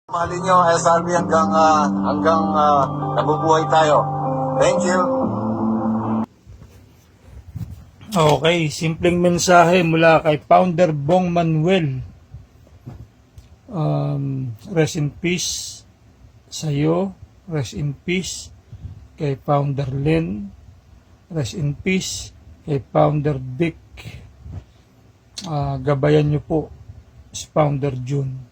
Mahalin nyo SRB hanggang nabubuhay tayo. Thank you. Okay, simpleng mensahe mula kay Founder Bong Manuel. Rest in peace sa iyo. Rest in peace kay Founder Len. Rest in peace kay Founder Vic. Gabayan niyo po si Founder June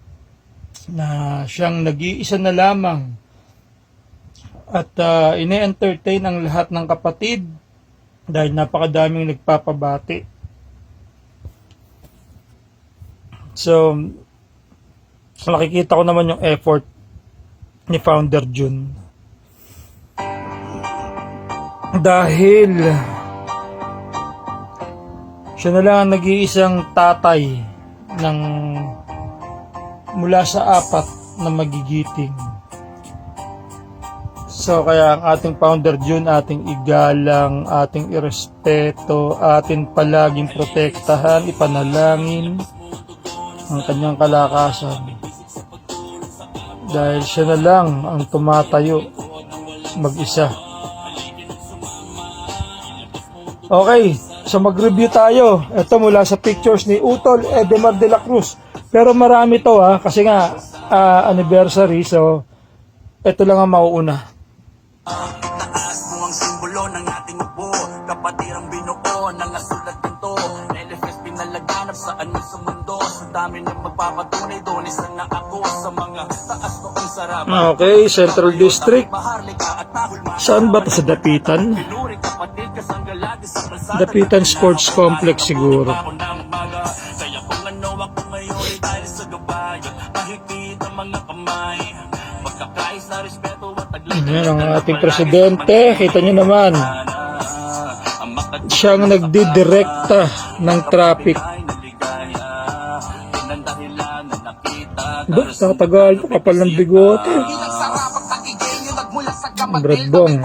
na siyang nag-iisa na lamang at ine-entertain ang lahat ng kapatid dahil napakadaming nagpapabati. So, nakikita ko naman yung effort ni Founder June. Dahil siya na lang ang nag-iisang tatay ng mula sa apat na magigiting. So kaya ang ating Founder June, ating igalang, ating irespeto, ating palaging protektahan, ipanalangin ang kanyang kalakasan. Dahil siya na lang ang tumatayo mag-isa. Okay, so mag-review tayo. Ito mula sa pictures ni Utol Edemar de la Cruz. Pero marami to kasi nga anniversary, so ito lang ang mauuna. Taas mo ang simbolo ng ating upo, kapatirang binuo ng asulat nito. LFS pinalaganap saan man sa mundo, sa dami ng magpapatunay doon, isa na ako sa mga taas ko ang sarap. Okay, Central District. Saan ba ito? Sa Dapitan? Dapitan Sports Complex siguro. Ayan ang ating presidente. Kita nyo naman, siyang nagdidirekta ng traffic. Ba, tatagal pa, kapal ng bigote. Brad Bong.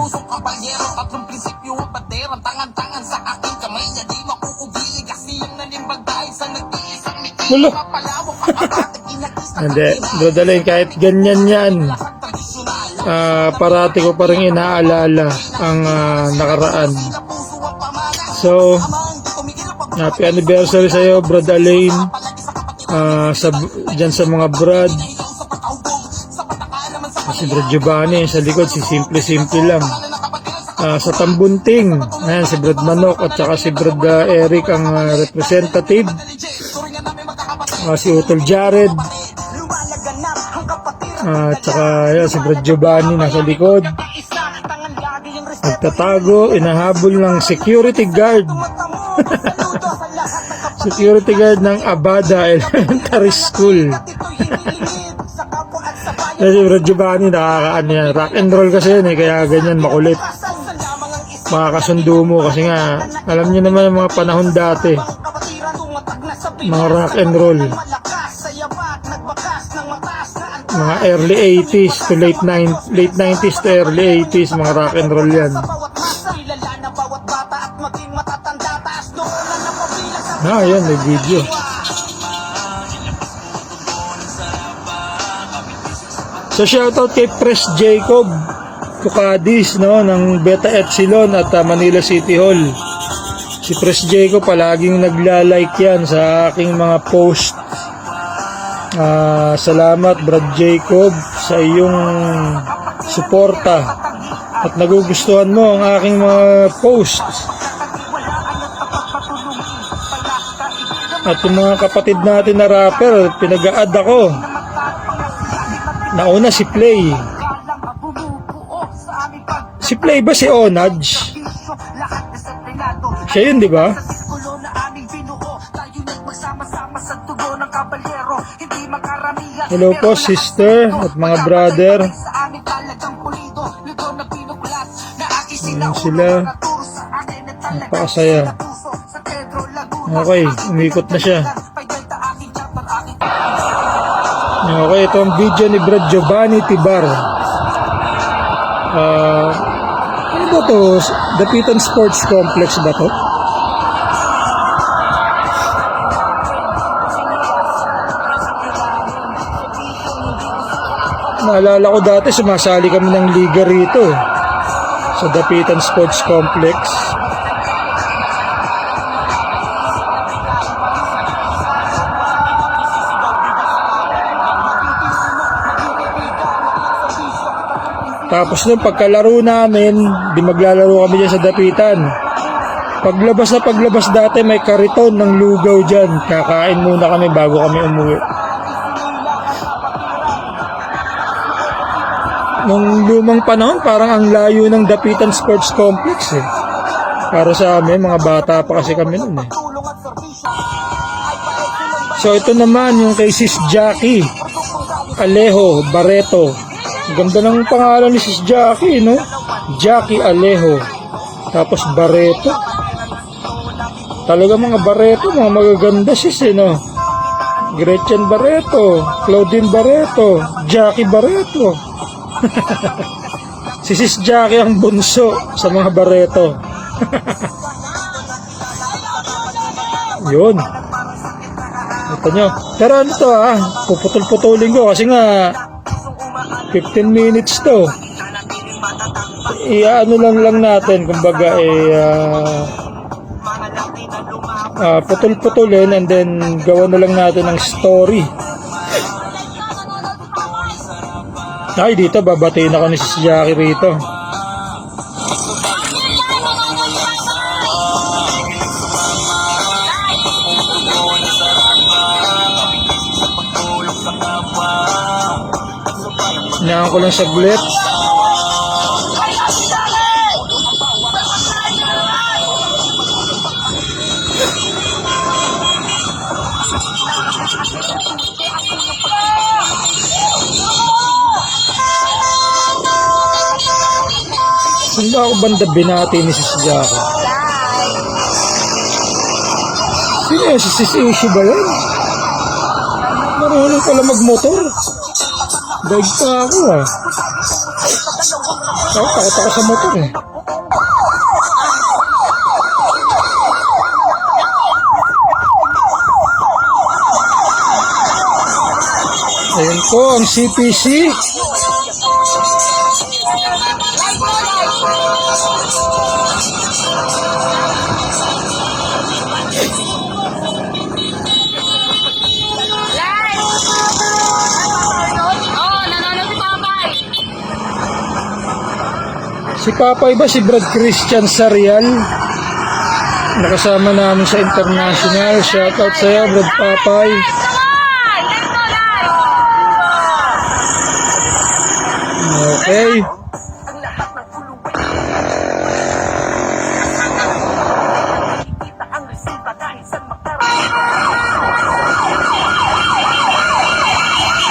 Mulo. Hindi, dodalhin kahit ganyan yan. Parati ko pa rin inaalala ang nakaraan. So, happy anniversary sa iyo, Brad Alain. Dyan sa mga Brad. Si Brad Giovanni, sa likod, si Simple lang. Sa Tambunting, ayan, si Brad Manok at saka si Brad Eric ang representative. Si Utol Jared. At saka si Brad Giovanni nasa likod. Nagtatago, inahabol ng security guard. Security guard ng Abada Elementary School. Kasi Brad Giovanni nakakaano yan. Rock and roll kasi yun kaya ganyan makulit. Makakasundo mo kasi nga alam niyo naman yung mga panahon dati, mga rock and roll, mga early 80s to late 90s to early 80s, mga rock and roll yan. Yan, may video. So shoutout kay Press Jacob Kucadis, ng Beta Epsilon at Manila City Hall. Si Press Jacob palaging nagla-like yan sa aking mga post. Salamat Brad Jacob sa iyong suporta at nagugustuhan mo ang aking mga posts. At yung mga kapatid natin na rapper, pinag-a-add ako. Nauna si Play. Si Play ba si Onaj? Siya yun, di ba? Hello po sister at mga brother. Ayan sila. Napakasaya. Okay, umikot na siya. Okay, ito ang video ni Brad Giovanni Tibar. Ano ba to? Dapitan Sports Complex ba to? Naalala ko dati, sumasali kami ng liga rito eh, sa Dapitan Sports Complex. Tapos nung pagkalaro namin, di maglalaro kami dyan sa Dapitan. Paglabas dati may kariton ng lugaw dyan. Kakain muna kami bago kami umuwi. Nung lumang panahon, parang ang layo ng Dapitan Sports Complex eh. Para sa amin, mga bata pa kasi kami nun eh. So ito naman yung kay Sis Jackie Alejo Barreto. Ganda ng pangalan ni Sis Jackie, no? Jackie Alejo. Tapos Barreto. Talaga mga Barreto, mga magaganda sis, eh, no? Gretchen Barreto, Claudine Barreto, Jackie Barreto. Si Sis Jackie ang bunso sa mga Barreto. Yun. Ito nyo. Pero ano to puputol-putulin ko kasi nga 15 minutes to. Ano lang natin, kumbaga putol-putulin and then gawa na lang natin ng story. Ay, dito babatiin ako ni Sis Jackie rito. Hinaan ko lang saglit. Saan ba ako banda binati ni Sis Jackie? Sino yan? Si Sis Ishi ba yan? Marunong pala magmotor. Daig pa ako takot ako sa motor eh. Ayan po ang CPC. Si Papay ba, si Brad Christian Sarial? Nakasama namin sa international. Shoutout sa'yo, Brad Papay. Okay.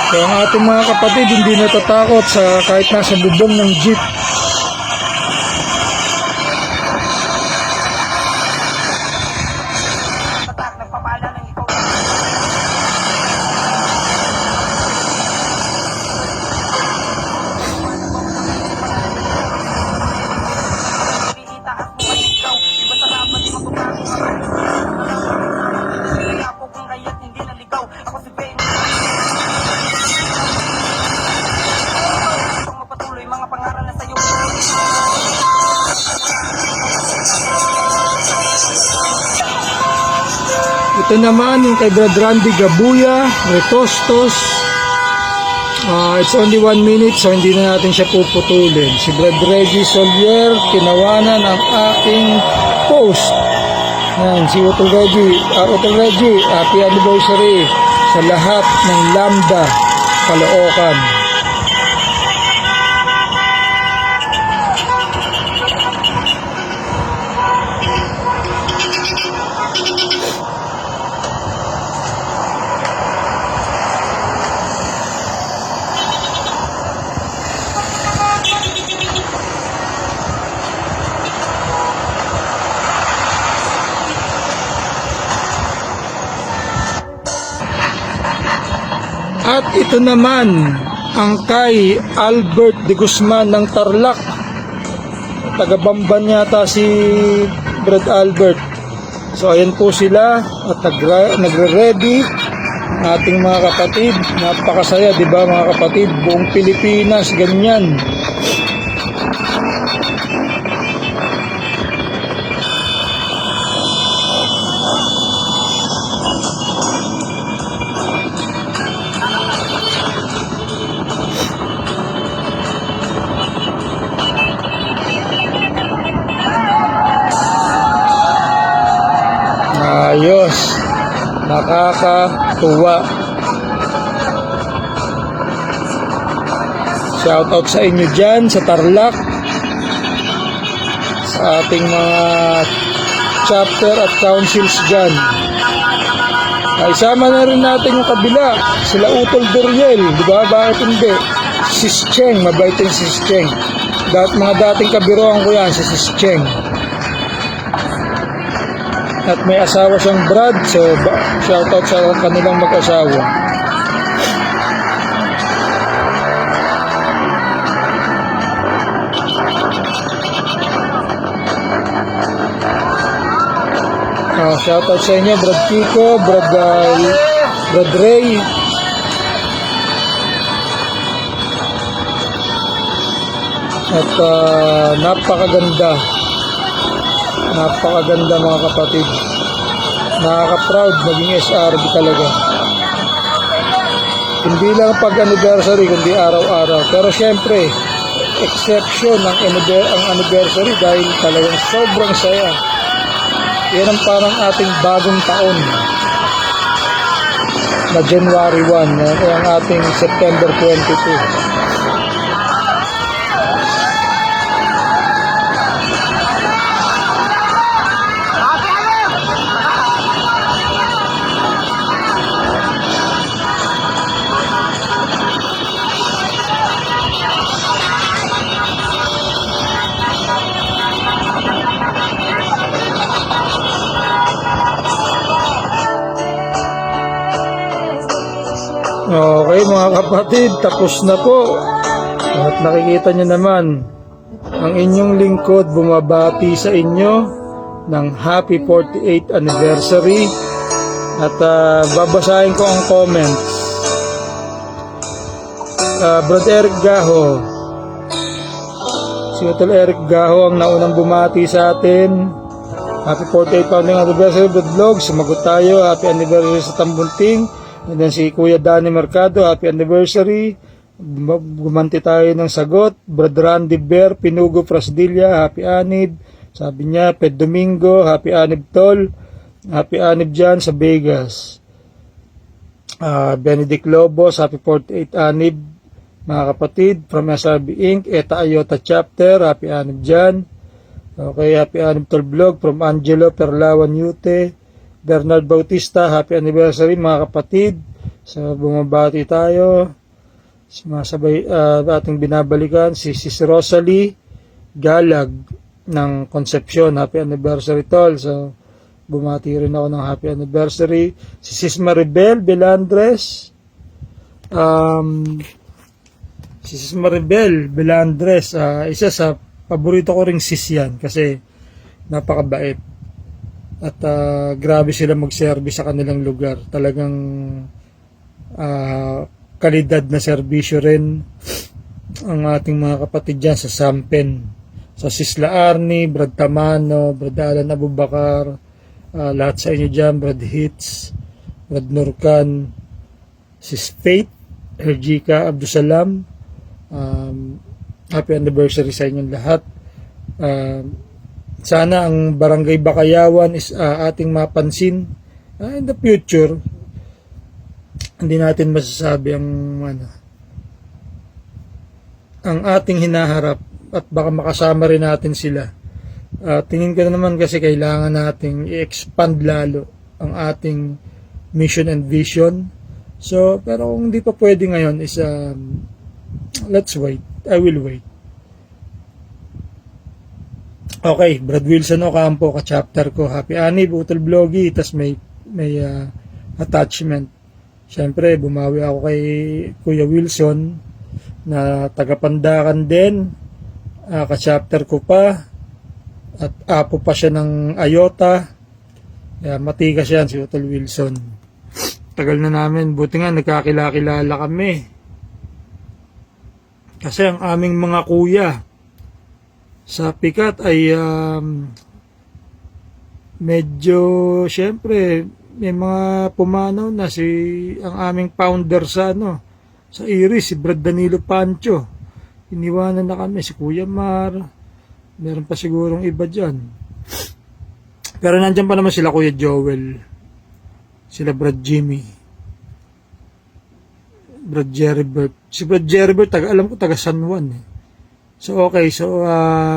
So ang ating mga kapatid hindi natatakot sa kahit nasa bubong ng jeep. Ito naman yung kay Brad Randy Gabuya, Retostos. It's only 1 minute so hindi na natin siya puputulin. Si Brad Reggie Solier, tinawanan ang aking post. Yan, si Utol Reggie, happy anniversary sa lahat ng Lambda, Caloocan. At ito naman ang kay Albert de Guzman ng Tarlac. Taga-Bamban yata si Brad Albert. So ayan po sila at nagre-ready ating mga kapatid. Napakasaya, di ba mga kapatid? Buong Pilipinas, ganyan. Ayos. Nakakatuwa. Shoutout sa inyo dyan sa Tarlac, sa ating mga chapter at councils dyan. Ay, sama na rin natin yung kabila, sila Utol Duriel, di ba? Bakit hindi? Sis Cheng, mabait yung Sis Cheng. Mga dating kabiroan ko yan, si Sis Cheng. At may asawa siyang Brad, so shoutout sa kanilang mag-asawa. Shoutout sa inyo, Brad Kiko, Brad Ray. At napakaganda mga kapatid. Nakaka-proud maging SRB talaga. Hindi lang pag-anniversary, kundi araw-araw. Pero syempre, exception ang anniversary dahil talagang sobrang saya. Yan ang parang ating bagong taon na January 1, ang ating September 22. Okay mga kapatid, tapos na po. At nakikita nyo naman, ang inyong lingkod bumabati sa inyo ng happy 48th anniversary. At babasahin ko ang comments. Brad Eric Gaho, si Utol Eric Gaho ang naunang bumati sa atin. Happy 48th founding anniversary Brad Vlog. Sumagot tayo, happy anniversary sa Tambunting. And then si Kuya Danny Mercado, happy anniversary. Gumanti tayo ng sagot. Brad Randy Bear, Pinugo Frasdilla, happy anib. Sabi niya, Ped Domingo, happy anib tol. Happy anib dyan sa Vegas. Benedict Lobos, happy 48 anib. Mga kapatid, from SRB Inc., Eta Ayota Chapter, happy anib dyan. Okay, happy anib tol vlog from Angelo Perlawan Ute. Bernard Bautista, happy anniversary mga kapatid. So bumabati tayo. Sumasabay ating binabalikan si Sis Rosalie Galag ng Concepcion, happy anniversary tol. So bumati rin ako ng happy anniversary. Si Sis Maribel Belandres, si Sis Maribel Belandres, isa sa paborito ko ring sis yan kasi napakabait. At grabe sila mag-service sa kanilang lugar. Talagang kalidad na serbisyo rin ang ating mga kapatid dyan sa Sampen. Sa Sisla Arni, Brad Tamano, Brad Alan Abubakar, lahat sa inyo dyan, Brad Hits, Brad Nurkan, Sis Faith, Herjika Abdusalam. Happy anniversary sa inyong lahat. Sana ang Barangay Bakayawan is ating mapansin in the future. Hindi natin masasabi ang ating hinaharap at baka makasama rin natin sila. Tingin ko na naman kasi kailangan nating i-expand lalo ang ating mission and vision. So, pero kung hindi pa pwede ngayon is let's wait. I will wait. Okay, Brad Wilson Ocampo, ka-chapter ko. Happy anib, Utol Vloggy. Tas may attachment. Siyempre, bumawi ako kay Kuya Wilson na taga-Pandakan din. Ka-chapter ko pa. At apo pa siya ng Ayota. Kaya matigas yan si Utol Wilson. Tagal na namin. Buti nga nagkakilala kami. Kasi ang aming mga kuya sa Pikat ay medyo, syempre, may mga pumanaw na ang aming founder sa sa Iris, si Brad Danilo Pancho. Iniwanan na kami, si Kuya Mar. Meron pa sigurong iba dyan. Pero nandyan pa naman sila Kuya Joel. Sila Brad Jimmy. Brad Jeribert. Si Brad Jeribert, alam ko taga San Juan. So okay, so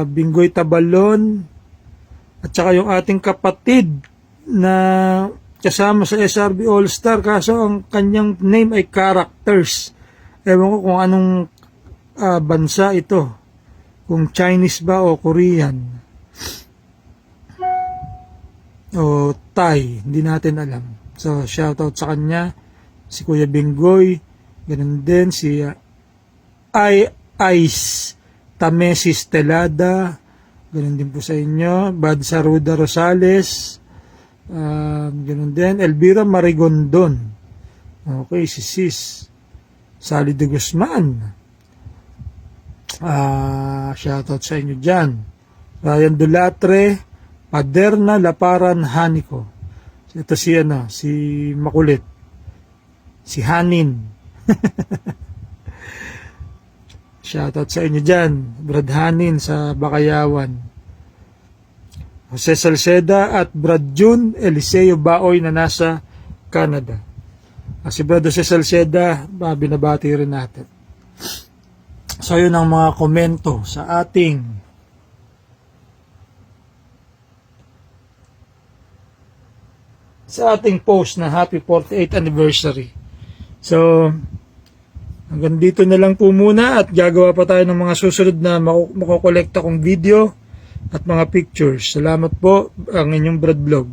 Bingoy Tabalon at saka yung ating kapatid na kasama sa SRB All-Star, kaso ang kanyang name ay Characters. Ewan ko kung anong bansa ito. Kung Chinese ba o Korean. O Thai. Hindi natin alam. So, shoutout sa kanya. Si Kuya Bingoy. Ganun din. Si Ice Tamesis Telada. Ganun din po sa inyo. Bad Saruda Rosales. Ganun din. Elvira Marigondon. Okay, si Sis. Sally de Guzman. Shoutout sa inyo dyan. Ryan Dulatre, Paderna Laparan Hanico. Ito si Makulit. Si Hanin. Shoutout sa inyo dyan. Brad Hanin sa Bakayawan. Jose Salceda at Brad June Eliseo Baoy na nasa Canada. Si Brad Jose Salceda, binabati rin natin. So yun ang mga komento sa ating post na happy 48th anniversary. So hanggang dito na lang po muna at gagawa pa tayo ng mga susunod na makukolekta kong video at mga pictures. Salamat po, ang inyong Brad Vlog.